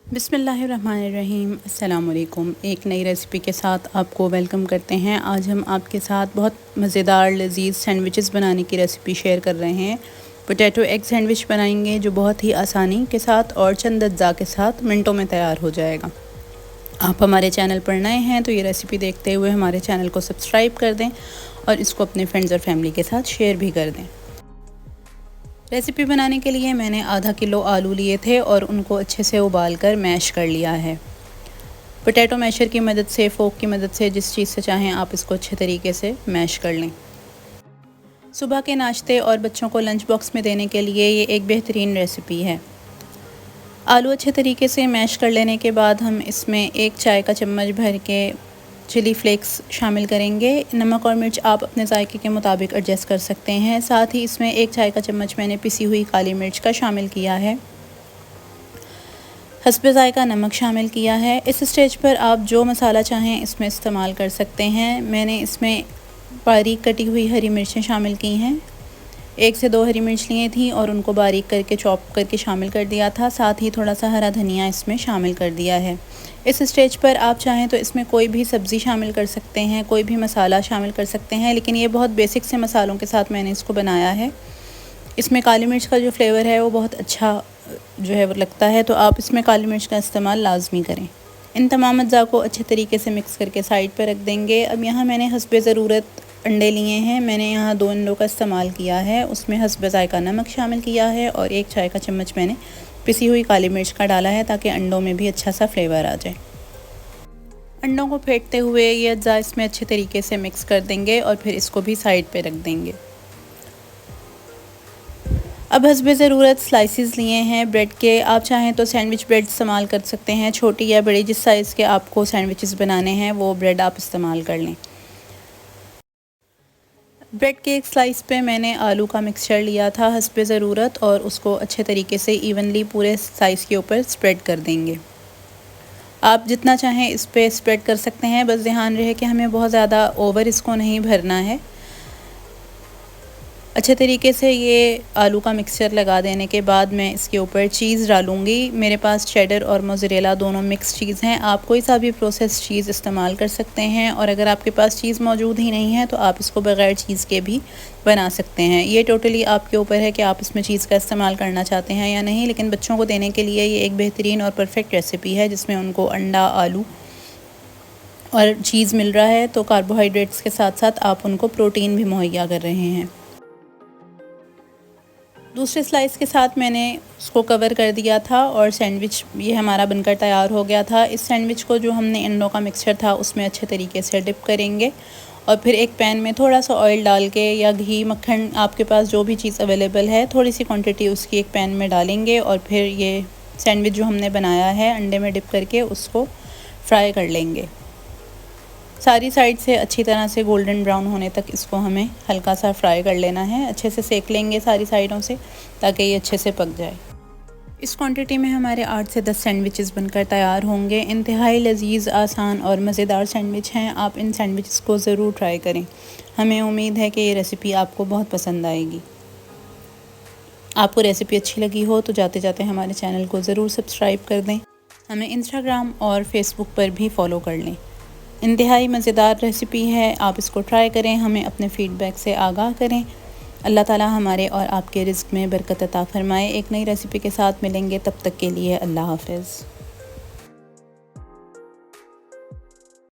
बिस्मिल्लाहिर्रहमानिर्रहीम। अस्सलाम वालेकुम। एक नई रेसिपी के साथ आपको वेलकम करते हैं। आज हम आपके साथ बहुत मज़ेदार लजीज़ सैंडविचेस बनाने की रेसिपी शेयर कर रहे हैं। पोटैटो एग सैंडविच बनाएंगे जो बहुत ही आसानी के साथ और चंद अज्जा के साथ मिनटों में तैयार हो जाएगा। आप हमारे चैनल पर नए हैं तो ये रेसिपी देखते हुए हमारे चैनल को सब्सक्राइब कर दें और इसको अपने फ्रेंड्स और फैमिली के साथ शेयर भी कर दें। रेसिपी बनाने के लिए मैंने आधा किलो आलू लिए थे और उनको अच्छे से उबाल कर मैश कर लिया है। पोटैटो मैशर की मदद से, फोक की मदद से, जिस चीज़ से चाहें आप इसको अच्छे तरीके से मैश कर लें। सुबह के नाश्ते और बच्चों को लंच बॉक्स में देने के लिए ये एक बेहतरीन रेसिपी है। आलू अच्छे तरीके से मैश कर लेने के बाद हम इसमें 1 चाय का चम्मच भर के चिली फ्लेक्स शामिल करेंगे। नमक और मिर्च आप अपने जायके के मुताबिक एडजस्ट कर सकते हैं। साथ ही इसमें 1 चाय का चम्मच मैंने पिसी हुई काली मिर्च का शामिल किया है। हस्बे जायका नमक शामिल किया है। इस स्टेज पर आप जो मसाला चाहें इसमें इस्तेमाल कर सकते हैं। मैंने इसमें बारीक कटी हुई हरी मिर्चें शामिल की हैं। 1 से 2 हरी मिर्च लिए थी और उनको बारीक करके चॉप करके शामिल कर दिया था। साथ ही थोड़ा सा हरा धनिया इसमें शामिल कर दिया है। इस स्टेज पर आप चाहें तो इसमें कोई भी सब्ज़ी शामिल कर सकते हैं, कोई भी मसाला शामिल कर सकते हैं, लेकिन ये बहुत बेसिक से मसालों के साथ मैंने इसको बनाया है। इसमें काली मिर्च का जो फ्लेवर है वो बहुत अच्छा जो है वो लगता है, तो आप इसमें काली मिर्च का इस्तेमाल लाजमी करें। इन तमाम अज्जा को अच्छे तरीके से मिक्स करके साइड पर रख देंगे। अब यहाँ मैंने हस्बे ज़रूरत अंडे लिए हैं। मैंने यहाँ 2 अंडों का इस्तेमाल किया है। उसमें हस्बे जायका नमक शामिल किया है और 1 चाय का चम्मच मैंने पिसी हुई काली मिर्च का डाला है ताकि अंडों में भी अच्छा सा फ्लेवर आ जाए। अंडों को फेंटते हुए ये अज्जा इसमें अच्छे तरीके से मिक्स कर देंगे और फिर इसको भी साइड पे रख देंगे। अब हस्बे ज़रूरत स्लाइसेस लिए हैं ब्रेड के। आप चाहें तो सैंडविच ब्रेड इस्तेमाल कर सकते हैं, छोटी या बड़ी, जिस साइज़ के आपको सैंडविचेस बनाने हैं वो ब्रेड आप इस्तेमाल कर लें। ब्रेड के एक स्लाइस पे मैंने आलू का मिक्सचर लिया था हस्बे ज़रूरत और उसको अच्छे तरीके से इवनली पूरे साइज़ के ऊपर स्प्रेड कर देंगे। आप जितना चाहें इस पे स्प्रेड कर सकते हैं, बस ध्यान रहे कि हमें बहुत ज़्यादा ओवर इसको नहीं भरना है। अच्छे तरीके से ये आलू का मिक्सचर लगा देने के बाद मैं इसके ऊपर चीज़ डालूँगी। मेरे पास चेडर और मोज़रेला दोनों मिक्स चीज़ हैं। आप कोई सा भी प्रोसेस चीज़ इस्तेमाल कर सकते हैं और अगर आपके पास चीज़ मौजूद ही नहीं है तो आप इसको बग़ैर चीज़ के भी बना सकते हैं। ये टोटली आपके ऊपर है कि आप इसमें चीज़ का इस्तेमाल करना चाहते हैं या नहीं, लेकिन बच्चों को देने के लिए ये एक बेहतरीन और परफेक्ट रेसिपी है जिसमें उनको अंडा, आलू और चीज़ मिल रहा है, तो कार्बोहाइड्रेट्स के साथ साथ आप उनको प्रोटीन भी मुहैया कर रहे हैं। दूसरे स्लाइस के साथ मैंने उसको कवर कर दिया था और सैंडविच ये हमारा बनकर तैयार हो गया था। इस सैंडविच को जो हमने अंडों का मिक्सचर था उसमें अच्छे तरीके से डिप करेंगे और फिर एक पैन में थोड़ा सा ऑयल डाल के या घी, मक्खन, आपके पास जो भी चीज़ अवेलेबल है, थोड़ी सी क्वांटिटी उसकी एक पैन में डालेंगे और फिर ये सैंडविच जो हमने बनाया है अंडे में डिप करके उसको फ्राई कर लेंगे। सारी साइड से अच्छी तरह से गोल्डन ब्राउन होने तक इसको हमें हल्का सा फ्राई कर लेना है। अच्छे से सेक लेंगे सारी साइडों से ताकि ये अच्छे से पक जाए। इस क्वांटिटी में हमारे 8 से 10 सैंडविचेस बनकर तैयार होंगे। इंतहाई लजीज़, आसान और मज़ेदार सैंडविच हैं। आप इन सैंडविचेस को ज़रूर ट्राई करें। हमें उम्मीद है कि ये रेसिपी आपको बहुत पसंद आएगी। आपको रेसिपी अच्छी लगी हो तो जाते जाते हमारे चैनल को ज़रूर सब्सक्राइब कर दें। हमें इंस्टाग्राम और फेसबुक पर भी फॉलो कर लें। इंतहाई मज़ेदार रेसिपी है, आप इसको ट्राई करें, हमें अपने फ़ीडबैक से आगाह करें। अल्लाह ताला हमारे और आपके रिज़्क़ में बरकत अता फ़रमाए। एक नई रेसिपी के साथ मिलेंगे, तब तक के लिए अल्लाह हाफ़िज़।